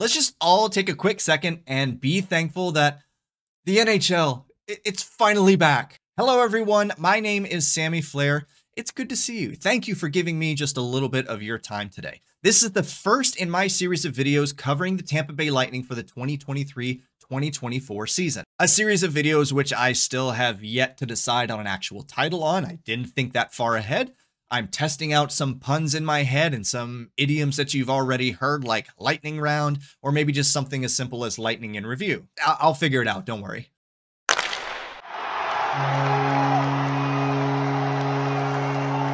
Let's just all take a quick second and be thankful that the NHL, it's finally back. Hello everyone, my name is Sammy Flair. It's good to see you. Thank you for giving me just a little bit of your time today. This is the first in my series of videos covering the Tampa Bay Lightning for the 2023-2024 season. A series of videos which I still have yet to decide on an actual title on. I didn't think that far ahead. I'm testing out some puns in my head and some idioms that you've already heard, like lightning round, or maybe just something as simple as lightning in review. I'll figure it out, don't worry.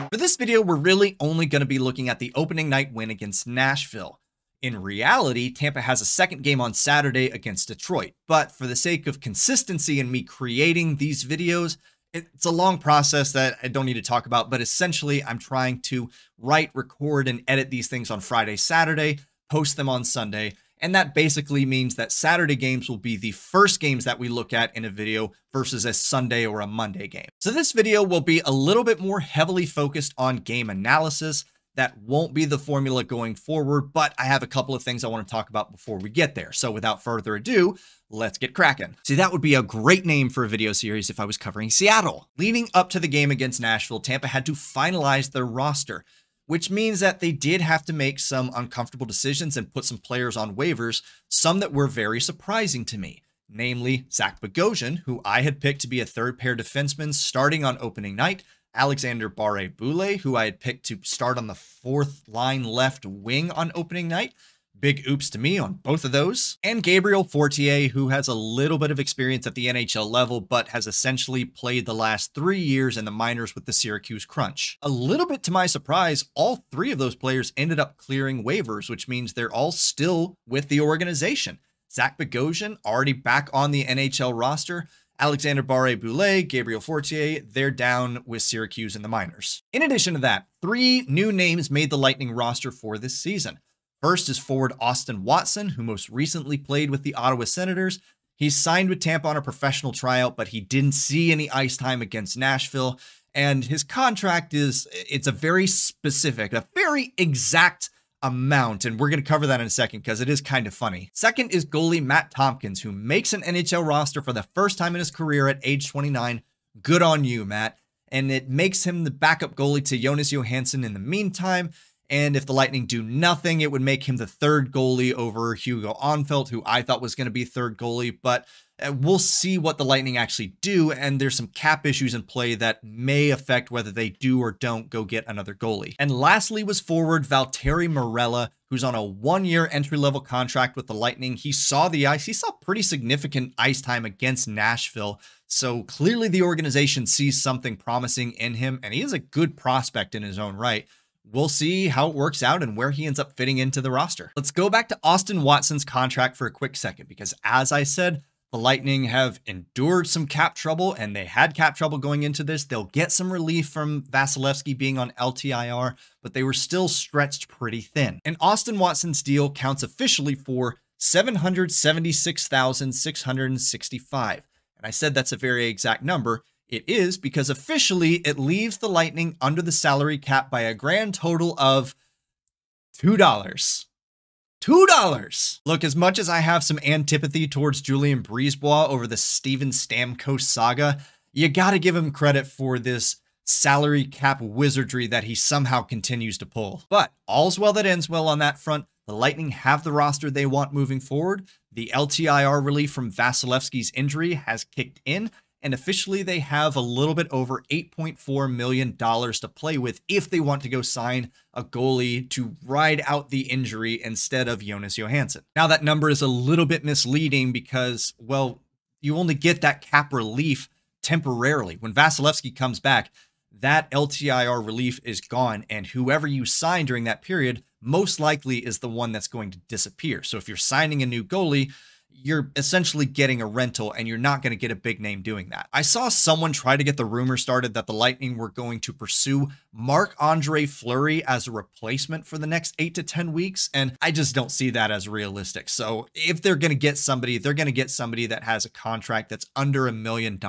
For this video, we're really only going to be looking at the opening night win against Nashville. In reality, Tampa has a second game on Saturday against Detroit, but for the sake of consistency in me creating these videos, it's a long process that I don't need to talk about, but essentially I'm trying to write, record, and edit these things on Friday, Saturday, post them on Sunday, and that basically means that Saturday games will be the first games that we look at in a video versus a Sunday or a Monday game. So this video will be a little bit more heavily focused on game analysis. That won't be the formula going forward, but I have a couple of things I want to talk about before we get there. So without further ado, let's get cracking. See, that would be a great name for a video series if I was covering Seattle. Leading up to the game against Nashville, Tampa had to finalize their roster, which means that they did have to make some uncomfortable decisions and put some players on waivers, some that were very surprising to me. Namely, Zach Bogosian, who I had picked to be a third pair defenseman starting on opening night, Alexander Barré-Boulet, who I had picked to start on the fourth line left wing on opening night. Big oops to me on both of those. And Gabriel Fortier, who has a little bit of experience at the NHL level, but has essentially played the last 3 years in the minors with the Syracuse Crunch. A little bit to my surprise, all three of those players ended up clearing waivers, which means they're all still with the organization. Zach Bogosian, already back on the NHL roster. Alexander Barré-Boulet, Gabriel Fortier, they're down with Syracuse in the minors. In addition to that, 3 new names made the Lightning roster for this season. First is forward Austin Watson, who most recently played with the Ottawa Senators. He's signed with Tampa on a professional tryout, but he didn't see any ice time against Nashville. And his contract it's a very specific, a very exact amount, and we're going to cover that in a second because it is kind of funny. Second is goalie Matt Tompkins, who makes an NHL roster for the first time in his career at age 29. Good on you, Matt. And it makes him the backup goalie to Jonas Johansson in the meantime. And if the Lightning do nothing, it would make him the third goalie over Hugo Onfelt, who I thought was going to be third goalie, but we'll see what the Lightning actually do, and there's some cap issues in play that may affect whether they do or don't go get another goalie. And lastly was forward Valtteri Marella, who's on a 1-year entry-level contract with the Lightning. He saw the ice. He saw pretty significant ice time against Nashville, so clearly the organization sees something promising in him, and he is a good prospect in his own right. We'll see how it works out and where he ends up fitting into the roster. Let's go back to Austin Watson's contract for a quick second, because as I said, the Lightning have endured some cap trouble, and they had cap trouble going into this. They'll get some relief from Vasilevsky being on LTIR, but they were still stretched pretty thin. And Austin Watson's deal counts officially for $776,665. And I said that's a very exact number. It is, because officially it leaves the Lightning under the salary cap by a grand total of $2. $2. Look, as much as I have some antipathy towards Julien BriseBois over the Steven Stamkos saga, you gotta give him credit for this salary cap wizardry that he somehow continues to pull. But all's well that ends well on that front. The Lightning have the roster they want moving forward. The LTIR relief from Vasilevsky's injury has kicked in, and officially they have a little bit over $8.4 million to play with if they want to go sign a goalie to ride out the injury instead of Jonas Johansson. Now that number is a little bit misleading because, well, you only get that cap relief temporarily. When Vasilevsky comes back, that LTIR relief is gone, and whoever you sign during that period most likely is the one that's going to disappear. So if you're signing a new goalie, you're essentially getting a rental, and you're not going to get a big name doing that. I saw someone try to get the rumor started that the Lightning were going to pursue Marc-Andre Fleury as a replacement for the next 8 to 10 weeks, and I just don't see that as realistic. So if they're going to get somebody, they're going to get somebody that has a contract that's under $1 million.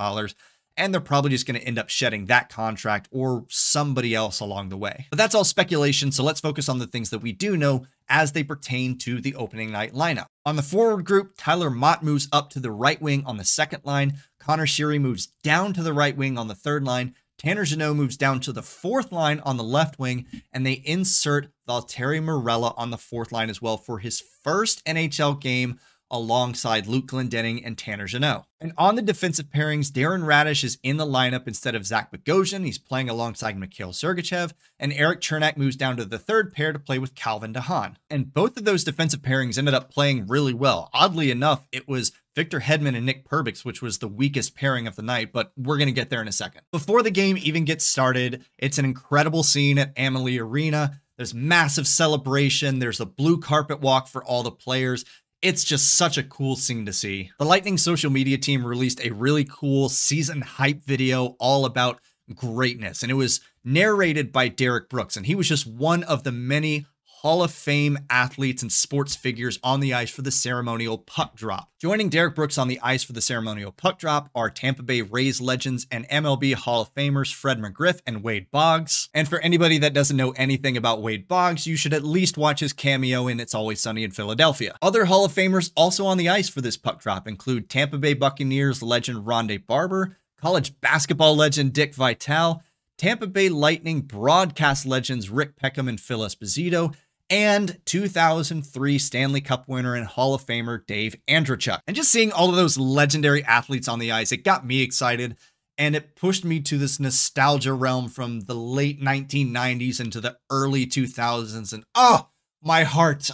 and they're probably just going to end up shedding that contract or somebody else along the way. But that's all speculation, so let's focus on the things that we do know as they pertain to the opening night lineup. On the forward group, Tyler Mott moves up to the right wing on the second line, Connor Sheary moves down to the right wing on the third line, Tanner Jeannot moves down to the fourth line on the left wing, and they insert Valtteri Morella on the fourth line as well for his first NHL game alongside Luke Glendening and Tanner Jeannot. And on the defensive pairings, Darren Radish is in the lineup instead of Zach Bogosian. He's playing alongside Mikhail Sergachev, and Eric Chernak moves down to the third pair to play with Calvin DeHaan. And both of those defensive pairings ended up playing really well. Oddly enough, it was Victor Hedman and Nick Perbix, which was the weakest pairing of the night, but we're going to get there in a second. Before the game even gets started, it's an incredible scene at Amalie Arena. There's massive celebration. There's a blue carpet walk for all the players. It's just such a cool scene to see. The Lightning social media team released a really cool season hype video all about greatness, and it was narrated by Derek Brooks, and he was just one of the many Hall of Fame athletes and sports figures on the ice for the ceremonial puck drop. Joining Derek Brooks on the ice for the ceremonial puck drop are Tampa Bay Rays legends and MLB Hall of Famers Fred McGriff and Wade Boggs. And for anybody that doesn't know anything about Wade Boggs, you should at least watch his cameo in It's Always Sunny in Philadelphia. Other Hall of Famers also on the ice for this puck drop include Tampa Bay Buccaneers legend Rondé Barber, college basketball legend Dick Vitale, Tampa Bay Lightning broadcast legends Rick Peckham and Phil Esposito, and 2003 Stanley Cup winner and Hall of Famer Dave Andreychuk. And just seeing all of those legendary athletes on the ice, it got me excited, and it pushed me to this nostalgia realm from the late 1990s into the early 2000s, and oh, my heart,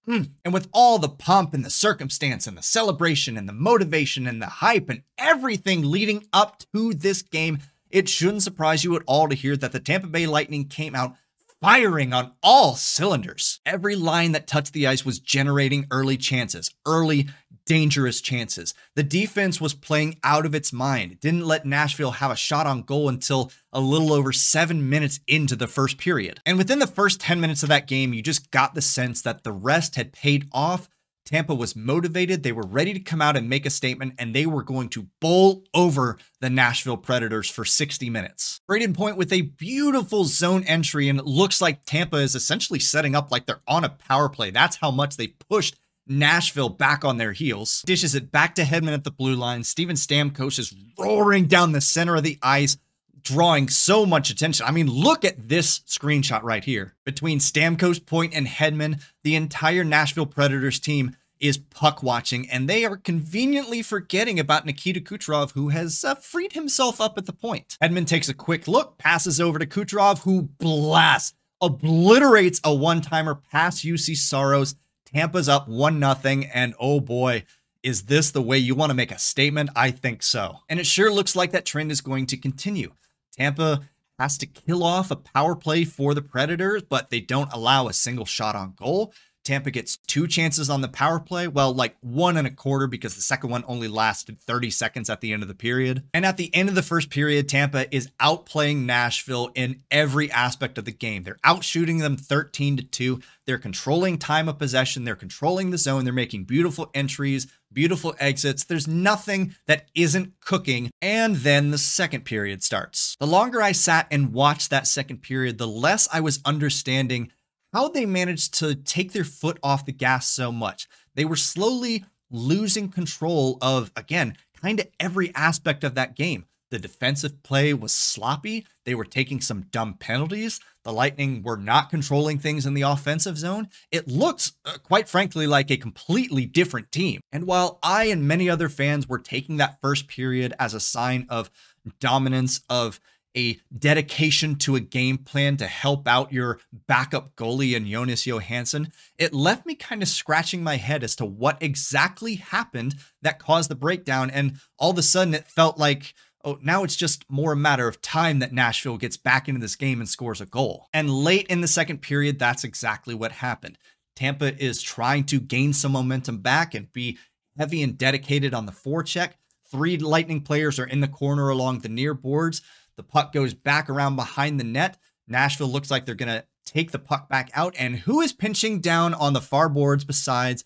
And with all the pomp and the circumstance and the celebration and the motivation and the hype and everything leading up to this game, it shouldn't surprise you at all to hear that the Tampa Bay Lightning came out firing on all cylinders. Every line that touched the ice was generating early chances, early dangerous chances. The defense was playing out of its mind. It didn't let Nashville have a shot on goal until a little over 7 minutes into the first period. And within the first 10 minutes of that game, you just got the sense that the rest had paid off. Tampa was motivated, they were ready to come out and make a statement, and they were going to bowl over the Nashville Predators for 60 minutes. Braden Point with a beautiful zone entry, and it looks like Tampa is essentially setting up like they're on a power play. That's how much they pushed Nashville back on their heels. Dishes it back to Hedman at the blue line. Steven Stamkos is roaring down the center of the ice, drawing so much attention. I mean, look at this screenshot right here. Between Stamkos, Point, and Hedman, the entire Nashville Predators team is puck watching, and they are conveniently forgetting about Nikita Kucherov, who has freed himself up at the point. Hedman takes a quick look, passes over to Kucherov, who blasts, obliterates a one-timer past UC Saros. Tampa's up 1-0, and oh boy, is this the way you want to make a statement? I think so. And it sure looks like that trend is going to continue. Tampa has to kill off a power play for the Predators, but they don't allow a single shot on goal. Tampa gets 2 chances on the power play. Well, like 1.25 because the second one only lasted 30 seconds at the end of the period. And at the end of the first period, Tampa is outplaying Nashville in every aspect of the game. They're outshooting them 13-2. They're controlling time of possession. They're controlling the zone. They're making beautiful entries, beautiful exits. There's nothing that isn't cooking. And then the second period starts. The longer I sat and watched that second period, the less I was understanding how they managed to take their foot off the gas so much. They were slowly losing control of, again, kind of every aspect of that game. The defensive play was sloppy. They were taking some dumb penalties. The Lightning were not controlling things in the offensive zone. It looked, quite frankly, like a completely different team. And while I and many other fans were taking that first period as a sign of dominance, of a dedication to a game plan to help out your backup goalie in Jonas Johansson, it left me kind of scratching my head as to what exactly happened that caused the breakdown. And all of a sudden it felt like, oh, now it's just more a matter of time that Nashville gets back into this game and scores a goal. And late in the second period, that's exactly what happened. Tampa is trying to gain some momentum back and be heavy and dedicated on the forecheck. 3 Lightning players are in the corner along the near boards. The puck goes back around behind the net. Nashville looks like they're going to take the puck back out. And who is pinching down on the far boards besides,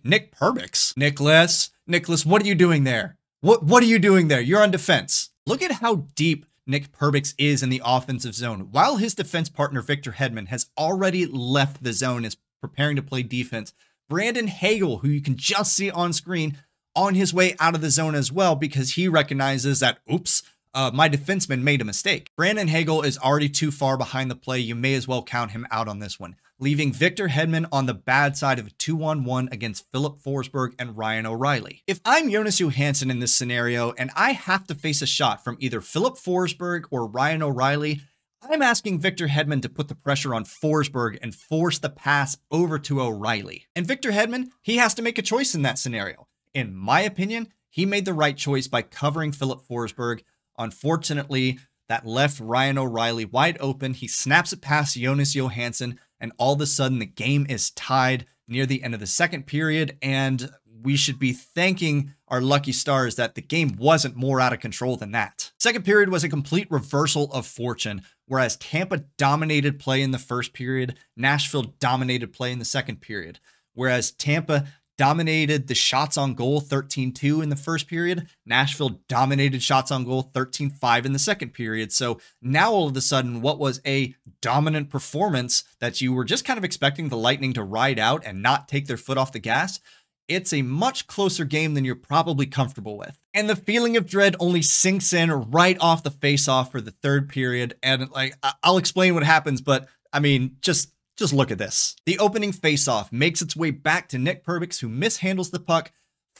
Nick Perbix? Nicholas, what are you doing there? What are you doing there? You're on defense. Look at how deep Nick Perbix is in the offensive zone. While his defense partner, Victor Hedman, has already left the zone, is preparing to play defense, Brandon Hagel, who you can just see on screen, on his way out of the zone as well, because he recognizes that, oops, my defenseman made a mistake. Brandon Hagel is already too far behind the play. You may as well count him out on this one, leaving Victor Hedman on the bad side of a 2-on-1 against Filip Forsberg and Ryan O'Reilly. If I'm Jonas Johansson in this scenario and I have to face a shot from either Filip Forsberg or Ryan O'Reilly, I'm asking Victor Hedman to put the pressure on Forsberg and force the pass over to O'Reilly. And Victor Hedman, he has to make a choice in that scenario. In my opinion, he made the right choice by covering Filip Forsberg. Unfortunately, that left Ryan O'Reilly wide open. He snaps it past Jonas Johansson, and all of a sudden the game is tied near the end of the second period, and we should be thanking our lucky stars that the game wasn't more out of control than that. Second period was a complete reversal of fortune. Whereas Tampa dominated play in the first period, Nashville dominated play in the second period. Whereas Tampa dominated the shots on goal 13-2 in the first period, Nashville dominated shots on goal 13-5 in the second period. So now all of a sudden, what was a dominant performance that you were just kind of expecting the Lightning to ride out and not take their foot off the gas, it's a much closer game than you're probably comfortable with. And the feeling of dread only sinks in right off the face-off for the third period. And like, I'll explain what happens, but I mean, just look at this. The opening face-off makes its way back to Nick Perbix, who mishandles the puck,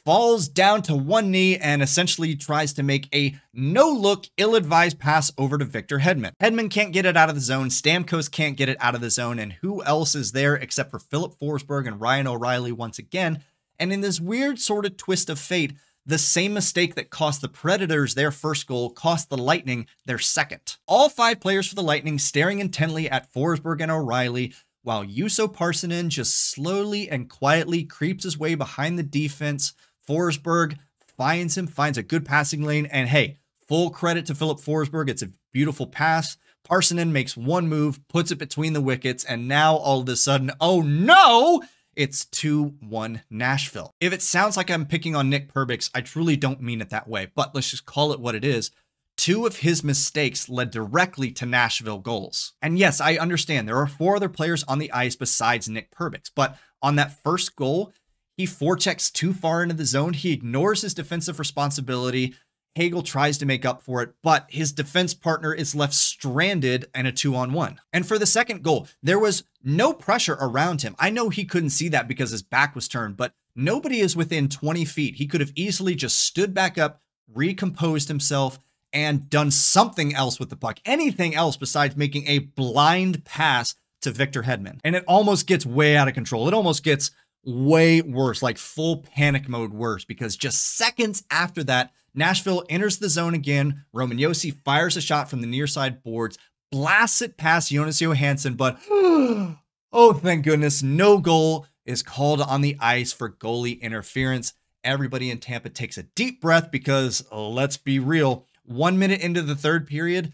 falls down to one knee, and essentially tries to make a no-look, ill-advised pass over to Victor Hedman. Hedman can't get it out of the zone, Stamkos can't get it out of the zone, and who else is there except for Filip Forsberg and Ryan O'Reilly once again? And in this weird sort of twist of fate, the same mistake that cost the Predators their first goal cost the Lightning their second. All five players for the Lightning staring intently at Forsberg and O'Reilly, while Juuso Parssinen just slowly and quietly creeps his way behind the defense. Forsberg finds him, finds a good passing lane, and hey, full credit to Filip Forsberg. It's a beautiful pass. Parssinen makes one move, puts it between the wickets, and now all of a sudden, oh no! It's 2-1 Nashville. If it sounds like I'm picking on Nick Perbix, I truly don't mean it that way, but let's just call it what it is. Two of his mistakes led directly to Nashville goals. And yes, I understand there are four other players on the ice besides Nick Perbix, but on that first goal, he forechecks too far into the zone. He ignores his defensive responsibility. Hagel tries to make up for it, but his defense partner is left stranded in a 2-on-1. And for the second goal, there was no pressure around him. I know he couldn't see that because his back was turned, but nobody is within 20 feet. He could have easily just stood back up, recomposed himself, and done something else with the puck. Anything else besides making a blind pass to Victor Hedman. And it almost gets way out of control. It almost gets way worse, like full panic mode worse, because just seconds after that, Nashville enters the zone again. Roman Josi fires a shot from the near side boards, blasts it past Jonas Johansson, but oh, thank goodness, no goal is called on the ice for goalie interference. Everybody in Tampa takes a deep breath because, let's be real, 1 minute into the third period,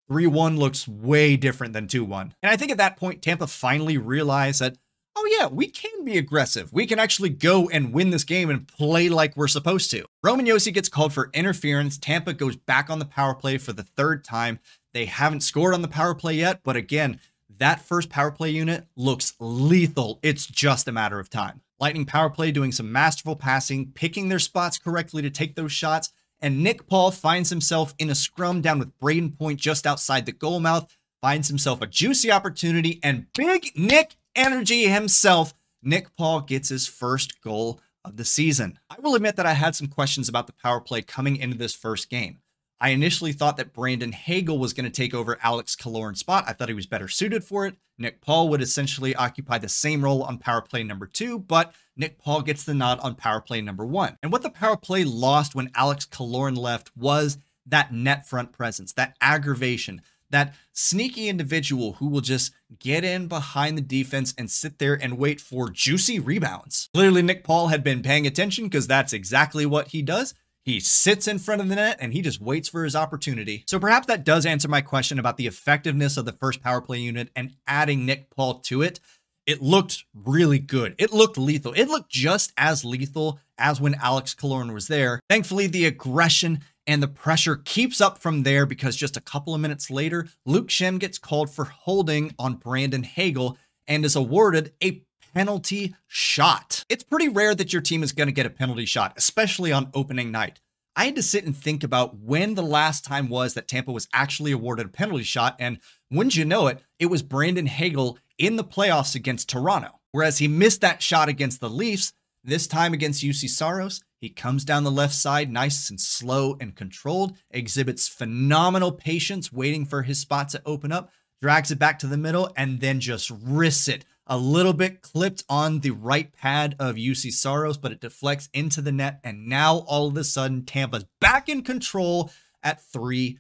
3-1 looks way different than 2-1. And I think at that point, Tampa finally realized that, oh yeah, we can be aggressive. We can actually go and win this game and play like we're supposed to. Roman Josi gets called for interference. Tampa goes back on the power play for the third time. They haven't scored on the power play yet, but again, that first power play unit looks lethal. It's just a matter of time. Lightning power play doing some masterful passing, picking their spots correctly to take those shots, and Nick Paul finds himself in a scrum down with Braden Point just outside the goal mouth, finds himself a juicy opportunity, and Big Nick Energy himself, Nick Paul, gets his first goal of the season. I will admit that I had some questions about the power play coming into this first game. I initially thought that Brandon Hagel was going to take over Alex Killorn's spot. I thought he was better suited for it. Nick Paul would essentially occupy the same role on power play number 2, but Nick Paul gets the nod on power play number 1. And what the power play lost when Alex Killorn left was that net front presence, that aggravation, that sneaky individual who will just get in behind the defense and sit there and wait for juicy rebounds. Clearly, Nick Paul had been paying attention because that's exactly what he does. He sits in front of the net and he just waits for his opportunity. So perhaps that does answer my question about the effectiveness of the first power play unit and adding Nick Paul to it. It looked really good. It looked lethal. It looked just as lethal as when Alex Killorn was there. Thankfully, the aggression and the pressure keeps up from there because just a couple of minutes later, Luke Shem gets called for holding on Brandon Hagel and is awarded a penalty shot. It's pretty rare that your team is going to get a penalty shot, especially on opening night. I had to sit and think about when the last time was that Tampa was actually awarded a penalty shot, and wouldn't you know it, it was Brandon Hagel in the playoffs against Toronto. Whereas he missed that shot against the Leafs, this time against UC Saros, he comes down the left side nice and slow and controlled, exhibits phenomenal patience waiting for his spot to open up, drags it back to the middle, and then just risks it. A little bit clipped on the right pad of UC Saros, but it deflects into the net, and now all of a sudden Tampa's back in control at 3-2.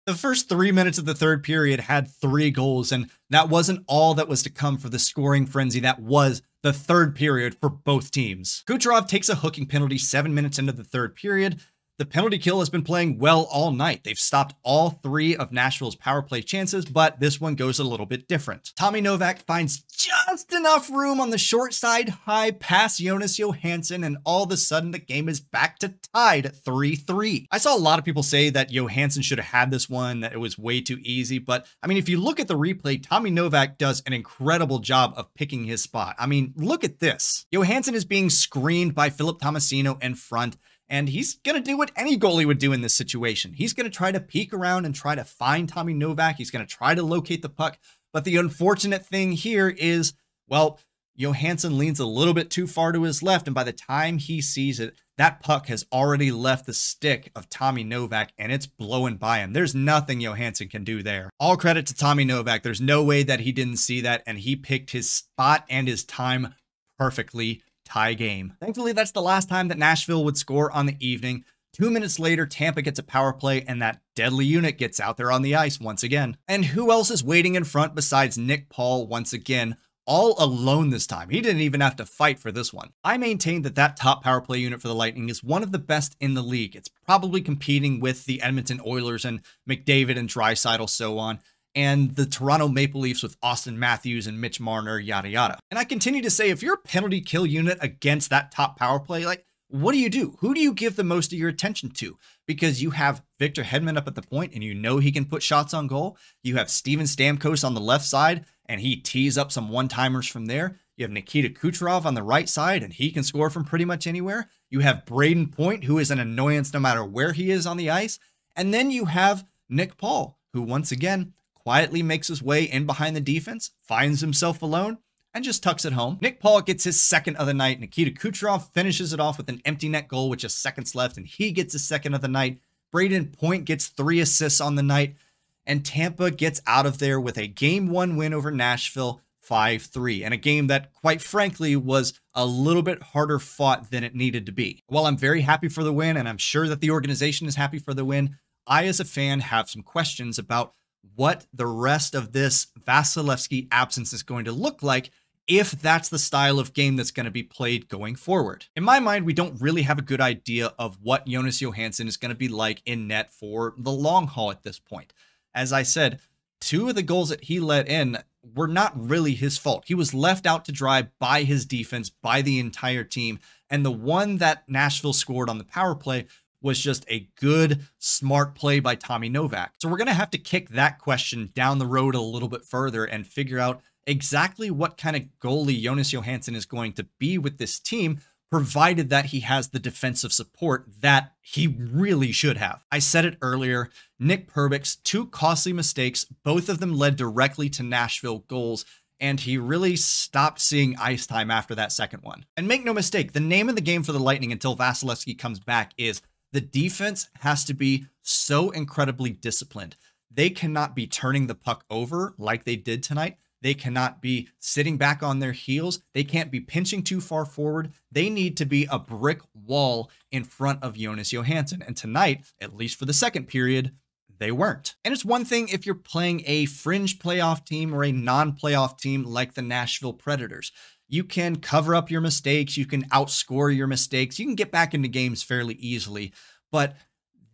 The first 3 minutes of the third period had 3 goals, and that wasn't all that was to come for the scoring frenzy that was the third period for both teams. Kucherov takes a hooking penalty 7 minutes into the third period. The penalty kill has been playing well all night. They've stopped all 3 of Nashville's power play chances, but this one goes a little bit different. Tommy Novak finds just enough room on the short side, high past Jonas Johansson, and all of a sudden the game is back to tied at 3-3. I saw a lot of people say that Johansson should have had this one, that it was way too easy, but I mean, if you look at the replay, Tommy Novak does an incredible job of picking his spot. I mean, look at this. Johansson is being screened by Philip Tomasino in front, and he's going to do what any goalie would do in this situation. He's going to try to peek around and try to find Tommy Novak. He's going to try to locate the puck. But the unfortunate thing here is, well, Johansson leans a little bit too far to his left. And by the time he sees it, that puck has already left the stick of Tommy Novak and it's blowing by him. There's nothing Johansson can do there. All credit to Tommy Novak. There's no way that he didn't see that. And he picked his spot and his time perfectly. Tie game. Thankfully, that's the last time that Nashville would score on the evening. 2 minutes later, Tampa gets a power play and that deadly unit gets out there on the ice once again. And who else is waiting in front besides Nick Paul once again, all alone this time? He didn't even have to fight for this one. I maintain that that top power play unit for the Lightning is one of the best in the league. It's probably competing with the Edmonton Oilers and McDavid and Draisaitl, so on, and the Toronto Maple Leafs with Auston Matthews and Mitch Marner, yada yada. And I continue to say, if you're a penalty kill unit against that top power play, like, what do you do? Who do you give the most of your attention to? Because you have Victor Hedman up at the point and you know he can put shots on goal. You have Steven Stamkos on the left side and he tees up some one-timers from there. You have Nikita Kucherov on the right side and he can score from pretty much anywhere. You have Braden Point, who is an annoyance no matter where he is on the ice. And then you have Nick Paul, who once again quietly makes his way in behind the defense, finds himself alone, and just tucks it home. Nick Paul gets his second of the night. Nikita Kucherov finishes it off with an empty net goal with just seconds left, and he gets his second of the night. Braden Point gets 3 assists on the night, and Tampa gets out of there with a Game 1 win over Nashville, 5-3, and a game that, quite frankly, was a little bit harder fought than it needed to be. While I'm very happy for the win, and I'm sure that the organization is happy for the win, I, as a fan, have some questions about what the rest of this Vasilevsky absence is going to look like if that's the style of game that's going to be played going forward. In my mind, we don't really have a good idea of what Jonas Johansson is going to be like in net for the long haul at this point. As I said, 2 of the goals that he let in were not really his fault. He was left out to dry by his defense, by the entire team. And the one that Nashville scored on the power play was just a good, smart play by Tommy Novak. So we're going to have to kick that question down the road a little bit further and figure out exactly what kind of goalie Jonas Johansson is going to be with this team, provided that he has the defensive support that he really should have. I said it earlier, Nick Perbix, 2 costly mistakes, both of them led directly to Nashville goals, and he really stopped seeing ice time after that second one. And make no mistake, the name of the game for the Lightning until Vasilevsky comes back is the defense has to be so incredibly disciplined. They cannot be turning the puck over like they did tonight. They cannot be sitting back on their heels. They can't be pinching too far forward. They need to be a brick wall in front of Jonas Johansson. And tonight, at least for the second period, they weren't. And it's one thing if you're playing a fringe playoff team or a non-playoff team like the Nashville Predators. You can cover up your mistakes. You can outscore your mistakes. You can get back into games fairly easily. But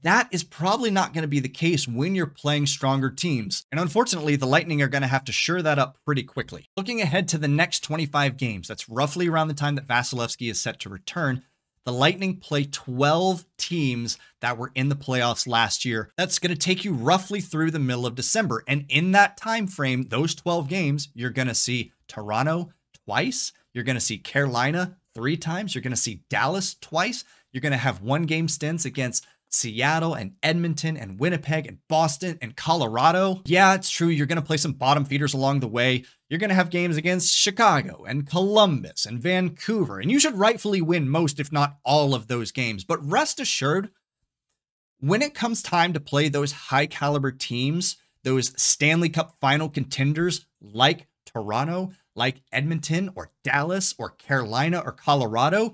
that is probably not going to be the case when you're playing stronger teams. And unfortunately, the Lightning are going to have to shore that up pretty quickly. Looking ahead to the next 25 games, that's roughly around the time that Vasilevsky is set to return, the Lightning play 12 teams that were in the playoffs last year. That's going to take you roughly through the middle of December. And in that time frame, those 12 games, you're going to see Toronto twice. You're going to see Carolina 3 times. You're going to see Dallas twice. You're going to have 1-game stints against Seattle and Edmonton and Winnipeg and Boston and Colorado. Yeah, it's true. You're going to play some bottom feeders along the way. You're going to have games against Chicago and Columbus and Vancouver, and you should rightfully win most, if not all of those games. But rest assured, when it comes time to play those high caliber teams, those Stanley Cup final contenders like Toronto, like Edmonton or Dallas or Carolina or Colorado,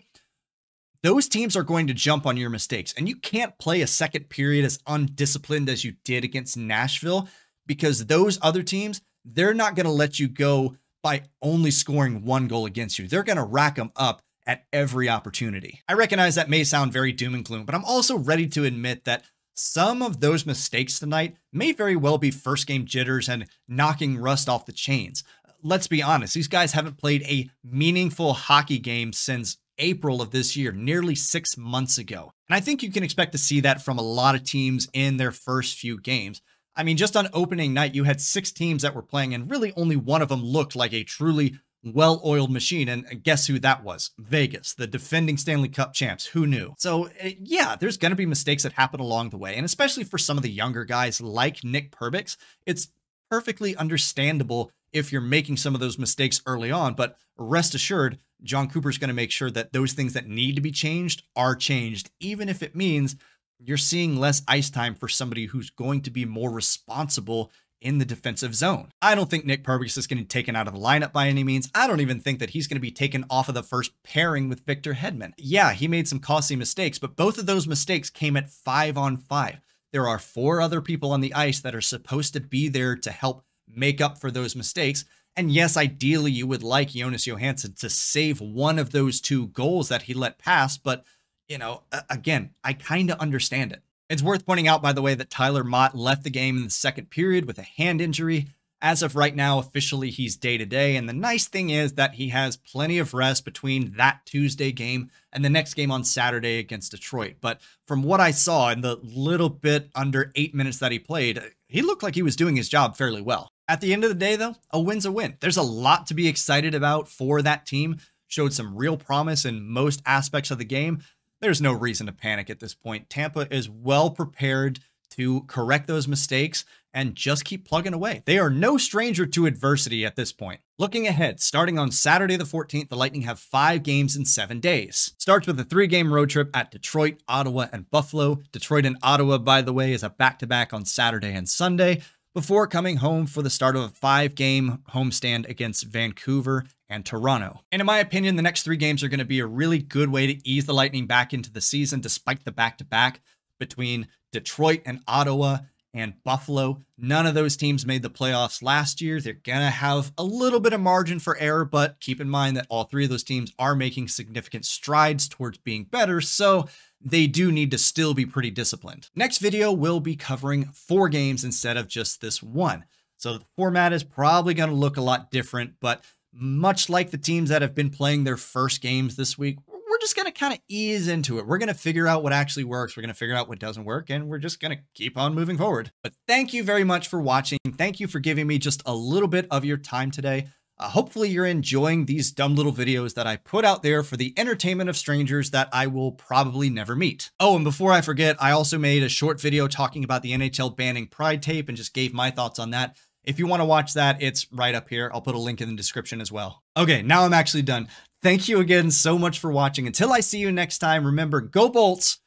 those teams are going to jump on your mistakes, and you can't play a second period as undisciplined as you did against Nashville, because those other teams, they're not going to let you go by only scoring 1 goal against you. They're going to rack them up at every opportunity. I recognize that may sound very doom and gloom, but I'm also ready to admit that some of those mistakes tonight may very well be first game jitters and knocking rust off the chains. Let's be honest, these guys haven't played a meaningful hockey game since April of this year, nearly 6 months ago. And I think you can expect to see that from a lot of teams in their first few games. I mean, just on opening night, you had 6 teams that were playing, and really only one of them looked like a truly well-oiled machine. And guess who that was? Vegas, the defending Stanley Cup champs. Who knew? So yeah, there's going to be mistakes that happen along the way. And especially for some of the younger guys like Nick Perbix, it's perfectly understandable if you're making some of those mistakes early on. But rest assured, Jon Cooper's going to make sure that those things that need to be changed are changed, even if it means you're seeing less ice time for somebody who's going to be more responsible in the defensive zone. I don't think Nick Perbix is going to be taken out of the lineup by any means. I don't even think that he's going to be taken off of the first pairing with Victor Hedman. Yeah, he made some costly mistakes, but both of those mistakes came at 5-on-5. There are 4 other people on the ice that are supposed to be there to help make up for those mistakes. And yes, ideally, you would like Jonas Johansson to save one of those 2 goals that he let pass. But, you know, again, I kind of understand it. It's worth pointing out, by the way, that Tyler Motte left the game in the second period with a hand injury. As of right now, officially, he's day-to-day. And the nice thing is that he has plenty of rest between that Tuesday game and the next game on Saturday against Detroit. But from what I saw in the little bit under 8 minutes that he played, he looked like he was doing his job fairly well. At the end of the day, though, a win's a win. There's a lot to be excited about for that team. Showed some real promise in most aspects of the game. There's no reason to panic at this point. Tampa is well prepared to correct those mistakes and just keep plugging away. They are no stranger to adversity at this point. Looking ahead, starting on Saturday the 14th, the Lightning have 5 games in 7 days. Starts with a 3-game road trip at Detroit, Ottawa, and Buffalo. Detroit and Ottawa, by the way, is a back-to-back on Saturday and Sunday, before coming home for the start of a 5-game homestand against Vancouver and Toronto. And in my opinion, the next 3 games are going to be a really good way to ease the Lightning back into the season, despite the back-to-back between Detroit and Ottawa and Buffalo. None of those teams made the playoffs last year. They're going to have a little bit of margin for error, but keep in mind that all 3 of those teams are making significant strides towards being better, so they do need to still be pretty disciplined. Next video will be covering 4 games instead of just this one. So the format is probably going to look a lot different, but much like the teams that have been playing their first games this week, we're just going to kind of ease into it. We're going to figure out what actually works. We're going to figure out what doesn't work, and we're just going to keep on moving forward. But thank you very much for watching. Thank you for giving me just a little bit of your time today. Hopefully you're enjoying these dumb little videos that I put out there for the entertainment of strangers that I will probably never meet. Oh, and before I forget, I also made a short video talking about the NHL banning Pride Tape and just gave my thoughts on that. If you want to watch that, it's right up here. I'll put a link in the description as well. Okay, now I'm actually done. Thank you again so much for watching. Until I see you next time, remember, go Bolts.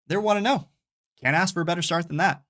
They're 1-0. Can't ask for a better start than that.